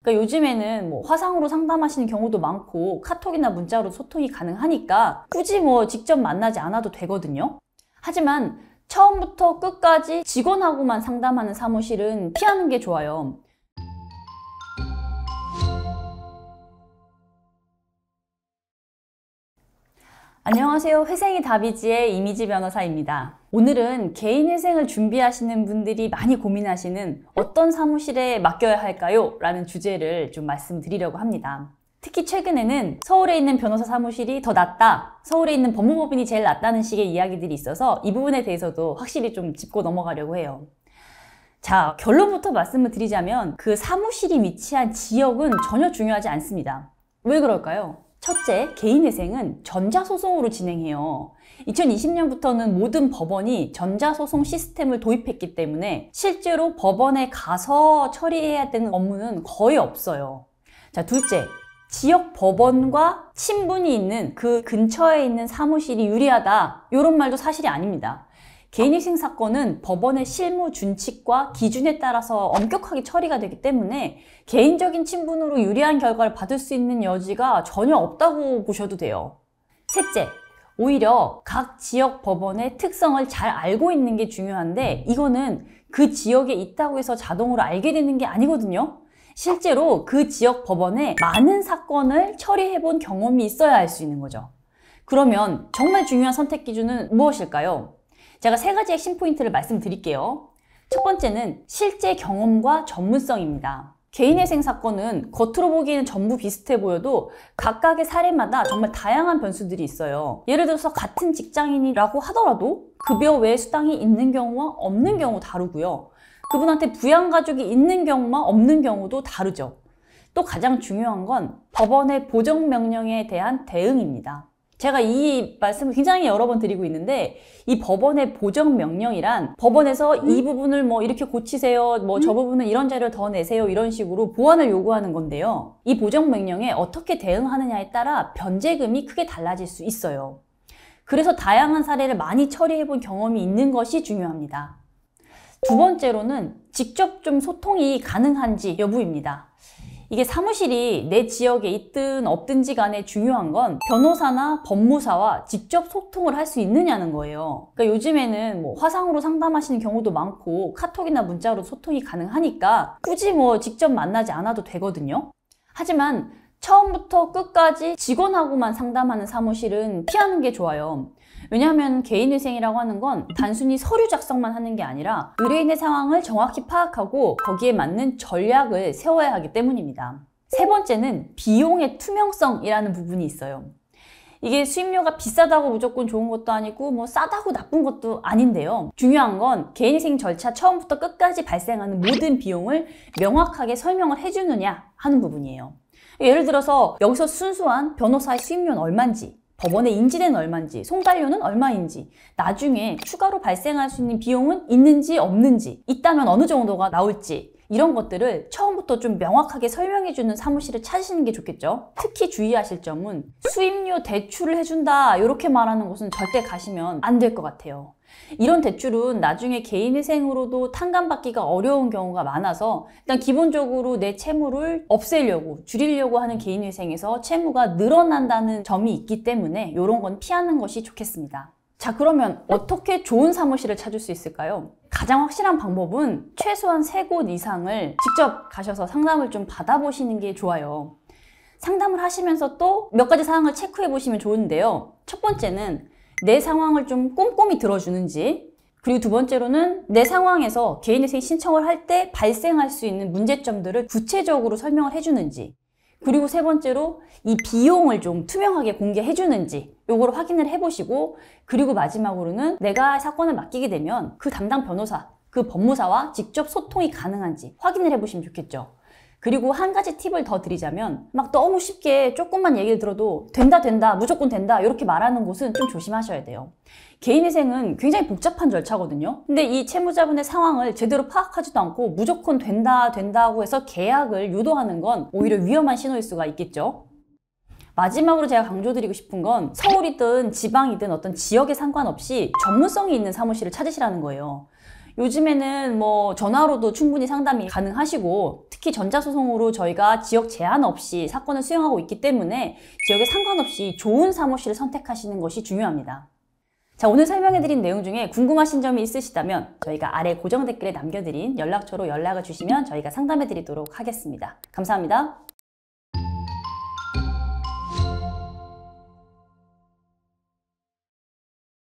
그러니까 요즘에는 뭐 화상으로 상담하시는 경우도 많고 카톡이나 문자로 소통이 가능하니까 굳이 뭐 직접 만나지 않아도 되거든요. 하지만 처음부터 끝까지 직원하고만 상담하는 사무실은 피하는 게 좋아요. 안녕하세요. 회생이 답이지의 이미지 변호사입니다. 오늘은 개인 회생을 준비하시는 분들이 많이 고민하시는 어떤 사무실에 맡겨야 할까요? 라는 주제를 좀 말씀드리려고 합니다. 특히 최근에는 서울에 있는 변호사 사무실이 더 낫다, 서울에 있는 법무법인이 제일 낫다는 식의 이야기들이 있어서 이 부분에 대해서도 확실히 좀 짚고 넘어가려고 해요. 자, 결론부터 말씀을 드리자면 그 사무실이 위치한 지역은 전혀 중요하지 않습니다. 왜 그럴까요? 첫째, 개인회생은 전자소송으로 진행해요. 2020년부터는 모든 법원이 전자소송 시스템을 도입했기 때문에 실제로 법원에 가서 처리해야 되는 업무는 거의 없어요. 자, 둘째, 지역 법원과 친분이 있는 그 근처에 있는 사무실이 유리하다, 이런 말도 사실이 아닙니다. 개인회생 사건은 법원의 실무 준칙과 기준에 따라서 엄격하게 처리가 되기 때문에 개인적인 친분으로 유리한 결과를 받을 수 있는 여지가 전혀 없다고 보셔도 돼요. 셋째, 오히려 각 지역 법원의 특성을 잘 알고 있는 게 중요한데 이거는 그 지역에 있다고 해서 자동으로 알게 되는 게 아니거든요. 실제로 그 지역 법원에 많은 사건을 처리해 본 경험이 있어야 할 수 있는 거죠. 그러면 정말 중요한 선택 기준은 무엇일까요? 제가 세 가지 핵심 포인트를 말씀드릴게요. 첫 번째는 실제 경험과 전문성입니다. 개인회생 사건은 겉으로 보기에는 전부 비슷해 보여도 각각의 사례마다 정말 다양한 변수들이 있어요. 예를 들어서 같은 직장인이라고 하더라도 급여 외 수당이 있는 경우와 없는 경우 다르고요. 그분한테 부양가족이 있는 경우와 없는 경우도 다르죠. 또 가장 중요한 건 법원의 보정명령에 대한 대응입니다. 제가 이 말씀을 굉장히 여러 번 드리고 있는데 이 법원의 보정명령이란 법원에서 이 부분을 뭐 이렇게 고치세요, 뭐 저 부분은 이런 자료를 더 내세요, 이런 식으로 보완을 요구하는 건데요. 이 보정명령에 어떻게 대응하느냐에 따라 변제금이 크게 달라질 수 있어요. 그래서 다양한 사례를 많이 처리해 본 경험이 있는 것이 중요합니다. 두 번째로는 직접 좀 소통이 가능한지 여부입니다. 이게 사무실이 내 지역에 있든 없든지 간에 중요한 건 변호사나 법무사와 직접 소통을 할 수 있느냐는 거예요. 그러니까 요즘에는 뭐 화상으로 상담하시는 경우도 많고 카톡이나 문자로 소통이 가능하니까 굳이 뭐 직접 만나지 않아도 되거든요. 하지만 처음부터 끝까지 직원하고만 상담하는 사무실은 피하는 게 좋아요. 왜냐하면 개인회생이라고 하는 건 단순히 서류 작성만 하는 게 아니라 의뢰인의 상황을 정확히 파악하고 거기에 맞는 전략을 세워야 하기 때문입니다. 세 번째는 비용의 투명성이라는 부분이 있어요. 이게 수임료가 비싸다고 무조건 좋은 것도 아니고 뭐 싸다고 나쁜 것도 아닌데요. 중요한 건 개인회생 절차 처음부터 끝까지 발생하는 모든 비용을 명확하게 설명을 해주느냐 하는 부분이에요. 예를 들어서 여기서 순수한 변호사의 수임료는 얼마인지, 법원에 인지된 얼마인지, 송달료는 얼마인지, 나중에 추가로 발생할 수 있는 비용은 있는지 없는지, 있다면 어느 정도가 나올지, 이런 것들을 처음부터 좀 명확하게 설명해주는 사무실을 찾으시는 게 좋겠죠. 특히 주의하실 점은 수임료 대출을 해준다 이렇게 말하는 곳은 절대 가시면 안 될 것 같아요. 이런 대출은 나중에 개인회생으로도 탕감받기가 어려운 경우가 많아서 일단 기본적으로 내 채무를 없애려고, 줄이려고 하는 개인회생에서 채무가 늘어난다는 점이 있기 때문에 이런 건 피하는 것이 좋겠습니다. 자, 그러면 어떻게 좋은 사무실을 찾을 수 있을까요? 가장 확실한 방법은 최소한 3곳 이상을 직접 가셔서 상담을 좀 받아보시는 게 좋아요. 상담을 하시면서 또 몇 가지 사항을 체크해 보시면 좋은데요. 첫 번째는 내 상황을 좀 꼼꼼히 들어주는지, 그리고 두 번째로는 내 상황에서 개인회생 신청을 할 때 발생할 수 있는 문제점들을 구체적으로 설명을 해주는지, 그리고 세 번째로 이 비용을 좀 투명하게 공개해주는지 요걸 확인을 해보시고, 그리고 마지막으로는 내가 사건을 맡기게 되면 그 담당 변호사, 그 법무사와 직접 소통이 가능한지 확인을 해보시면 좋겠죠. 그리고 한 가지 팁을 더 드리자면 막 너무 쉽게 조금만 얘기를 들어도 된다, 무조건 된다 이렇게 말하는 곳은 좀 조심하셔야 돼요. 개인회생은 굉장히 복잡한 절차거든요. 근데 이 채무자분의 상황을 제대로 파악하지도 않고 무조건 된다고 해서 계약을 유도하는 건 오히려 위험한 신호일 수가 있겠죠. 마지막으로 제가 강조드리고 싶은 건 서울이든 지방이든 어떤 지역에 상관없이 전문성이 있는 사무실을 찾으시라는 거예요. 요즘에는 뭐 전화로도 충분히 상담이 가능하시고, 특히 전자소송으로 저희가 지역 제한 없이 사건을 수행하고 있기 때문에 지역에 상관없이 좋은 사무실을 선택하시는 것이 중요합니다. 자, 오늘 설명해드린 내용 중에 궁금하신 점이 있으시다면 저희가 아래 고정 댓글에 남겨드린 연락처로 연락을 주시면 저희가 상담해드리도록 하겠습니다. 감사합니다.